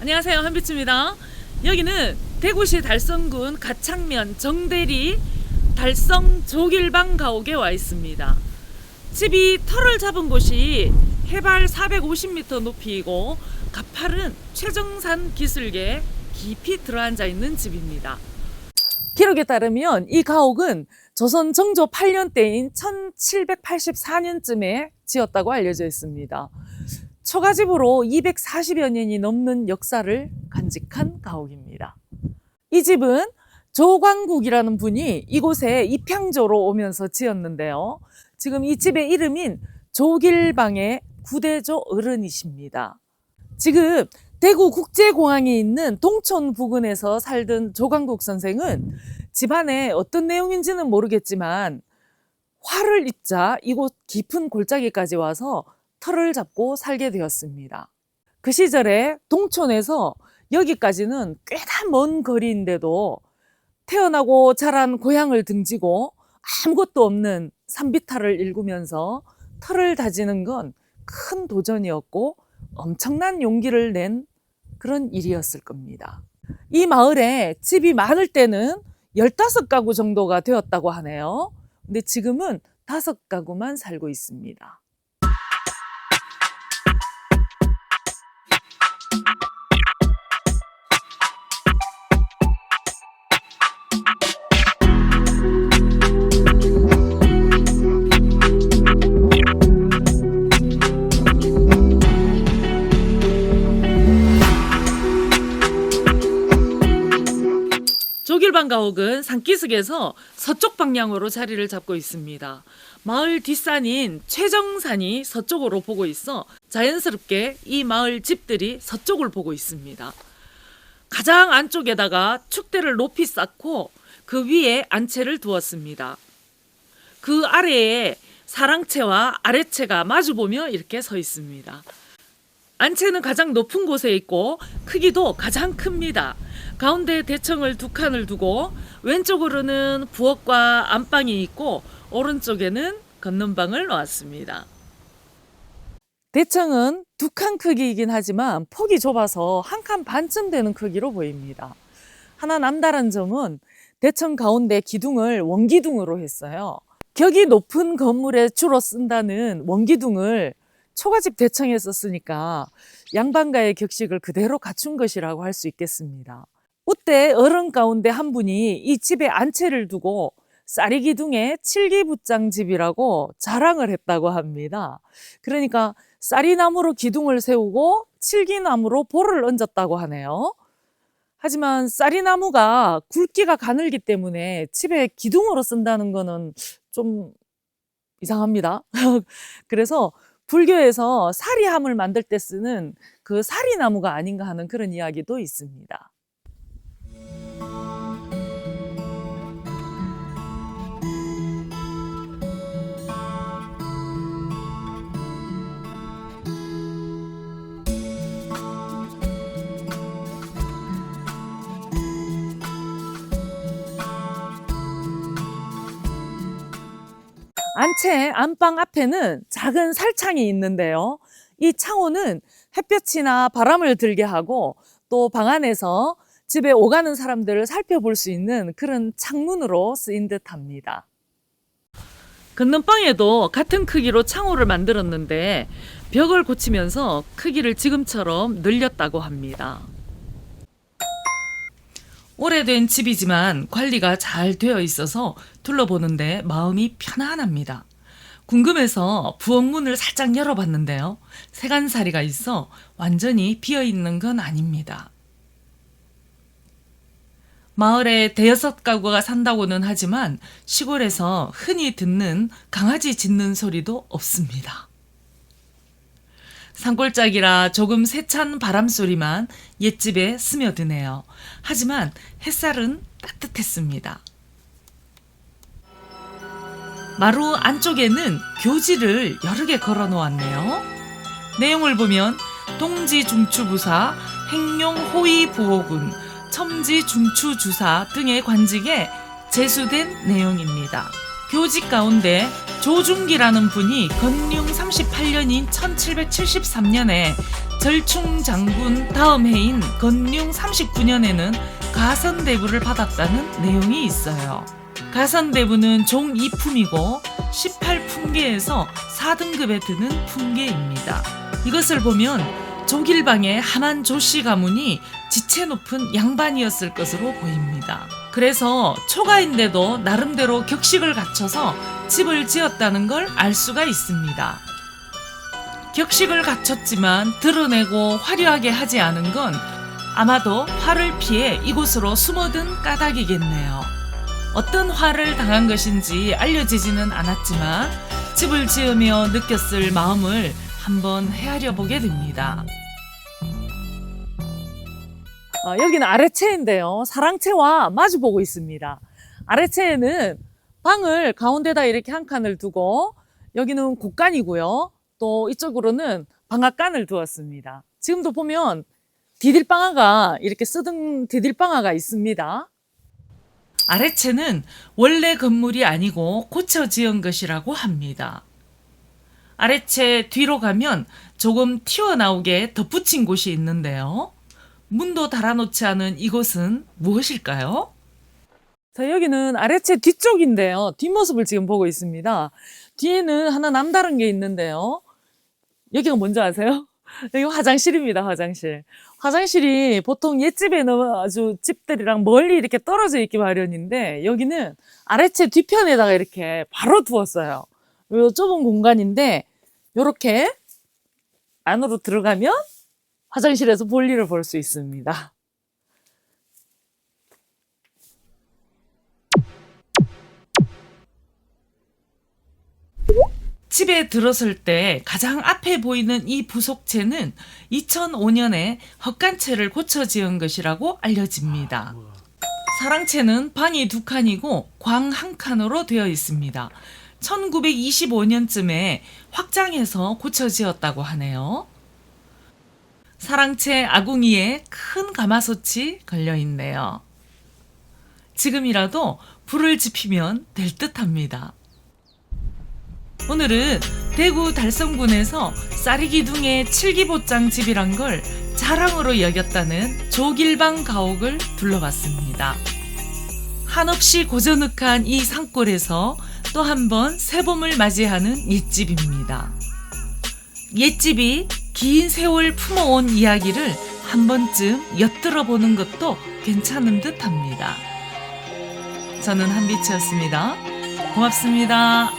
안녕하세요, 한비치입니다. 여기는 대구시 달성군 가창면 정대리 달성 조길방 가옥에 와 있습니다. 집이 터를 잡은 곳이 해발 450m 높이이고 가파른 최정산 기슭에 깊이 들어앉아 있는 집입니다. 기록에 따르면 이 가옥은 조선 정조 8년 때인 1784년쯤에 지었다고 알려져 있습니다. 초가집으로 240여 년이 넘는 역사를 간직한 가옥입니다. 이 집은 조광국이라는 분이 이곳에 입향조로 오면서 지었는데요. 지금 이 집의 이름인 조길방의 구대조 어른이십니다. 지금 대구 국제공항에 있는 동촌 부근에서 살던 조광국 선생은 집안에 어떤 내용인지는 모르겠지만 화를 입자 이곳 깊은 골짜기까지 와서 터를 잡고 살게 되었습니다. 그 시절에 동촌에서 여기까지는 꽤나 먼 거리인데도 태어나고 자란 고향을 등지고 아무것도 없는 산비탈을 일구면서 터를 다지는 건 큰 도전이었고 엄청난 용기를 낸 그런 일이었을 겁니다. 이 마을에 집이 많을 때는 15가구 정도가 되었다고 하네요. 근데 지금은 5가구만 살고 있습니다. 조길방 가옥은 산기슭에서 서쪽 방향으로 자리를 잡고 있습니다. 마을 뒷산인 최정산이 서쪽으로 보고 있어 자연스럽게 이 마을 집들이 서쪽을 보고 있습니다. 가장 안쪽에다가 축대를 높이 쌓고 그 위에 안채를 두었습니다. 그 아래에 사랑채와 아래채가 마주보며 이렇게 서 있습니다. 안채는 가장 높은 곳에 있고 크기도 가장 큽니다. 가운데 대청을 2칸을 두고 왼쪽으로는 부엌과 안방이 있고 오른쪽에는 건넌방을 놓았습니다. 대청은 2칸 크기이긴 하지만 폭이 좁아서 1칸 반쯤 되는 크기로 보입니다. 하나 남다른 점은 대청 가운데 기둥을 원기둥으로 했어요. 격이 높은 건물에 주로 쓴다는 원기둥을 초가집 대청에 썼으니까 양반가의 격식을 그대로 갖춘 것이라고 할 수 있겠습니다. 그때 어른 가운데 한 분이 이 집에 안채를 두고 쌀이기둥의 칠기붓장집이라고 자랑을 했다고 합니다. 그러니까 쌀이나무로 기둥을 세우고 칠기나무로 볼을 얹었다고 하네요. 하지만 쌀이나무가 굵기가 가늘기 때문에 집에 기둥으로 쓴다는 거는 좀 이상합니다. 그래서 불교에서 사리함을 만들 때 쓰는 그 사리나무가 아닌가 하는 그런 이야기도 있습니다. 안채 안방 앞에는 작은 살창이 있는데요. 이 창호는 햇볕이나 바람을 들게 하고 또 방 안에서 집에 오가는 사람들을 살펴볼 수 있는 그런 창문으로 쓰인 듯 합니다. 건넌방에도 같은 크기로 창호를 만들었는데 벽을 고치면서 크기를 지금처럼 늘렸다고 합니다. 오래된 집이지만 관리가 잘 되어 있어서 둘러보는데 마음이 편안합니다. 궁금해서 부엌문을 살짝 열어봤는데요. 세간살이가 있어 완전히 비어있는 건 아닙니다. 마을에 5가구가 산다고는 하지만 시골에서 흔히 듣는 강아지 짖는 소리도 없습니다. 산골짜기라 조금 세찬 바람소리만 옛집에 스며드네요. 하지만 햇살은 따뜻했습니다. 마루 안쪽에는 교지를 여러 개 걸어 놓았네요. 내용을 보면 동지중추부사, 행룡호위보호군, 첨지중추주사 등의 관직에 제수된 내용입니다. 교지 가운데 조중기라는 분이 건륭 38년인 1773년에 절충 장군 다음 해인 건륭 39년에는 가선대부를 받았다는 내용이 있어요. 가선대부는 종 2품이고 18품계에서 4등급에 드는 품계입니다. 이것을 보면 조길방의 함한 조씨 가문이 지체 높은 양반이었을 것으로 보입니다. 그래서 초가인데도 나름대로 격식을 갖춰서 집을 지었다는 걸 알 수가 있습니다. 격식을 갖췄지만 드러내고 화려하게 하지 않은 건 아마도 화를 피해 이곳으로 숨어든 까닭이겠네요. 어떤 화를 당한 것인지 알려지지는 않았지만 집을 지으며 느꼈을 마음을 한번 헤아려 보게 됩니다. 여기는 아래채인데요. 사랑채와 마주보고 있습니다. 아래채에는 방을 가운데다 이렇게 한 칸을 두고 여기는 곡간이고요. 또 이쪽으로는 방앗간을 두었습니다. 지금도 보면 디딜방아가 이렇게 쓰던 디딜방아가 있습니다. 아래채는 원래 건물이 아니고 고쳐 지은 것이라고 합니다. 아래채 뒤로 가면 조금 튀어나오게 덧붙인 곳이 있는데요. 문도 달아놓지 않은 이곳은 무엇일까요? 자, 여기는 아래채 뒤쪽인데요. 뒷모습을 지금 보고 있습니다. 뒤에는 하나 남다른 게 있는데요. 여기가 뭔지 아세요? 여기 화장실입니다. 화장실. 화장실이 보통 옛집에는 아주 집들이랑 멀리 이렇게 떨어져 있기 마련인데 여기는 아래채 뒤편에다가 이렇게 바로 두었어요. 요 좁은 공간인데 이렇게 안으로 들어가면 화장실에서 볼일을 볼 수 있습니다. 집에 들어설 때 가장 앞에 보이는 이 부속채는 2005년에 헛간채를 고쳐 지은 것이라고 알려집니다. 사랑채는 방이 2칸이고 광 1칸으로 되어 있습니다. 1925년쯤에 확장해서 고쳐 지었다고 하네요. 사랑채 아궁이에 큰 가마솥이 걸려 있네요. 지금이라도 불을 지피면 될 듯합니다. 오늘은 대구 달성군에서 쌀이기둥의 칠기보장 집이란 걸 자랑으로 여겼다는 조길방 가옥을 둘러봤습니다. 한없이 고저넉한 이 산골에서 또 한 번 새봄을 맞이하는 옛집입니다. 옛집이 긴 세월 품어온 이야기를 한 번쯤 엿들어 보는 것도 괜찮은 듯합니다. 저는 한빛이었습니다. 고맙습니다.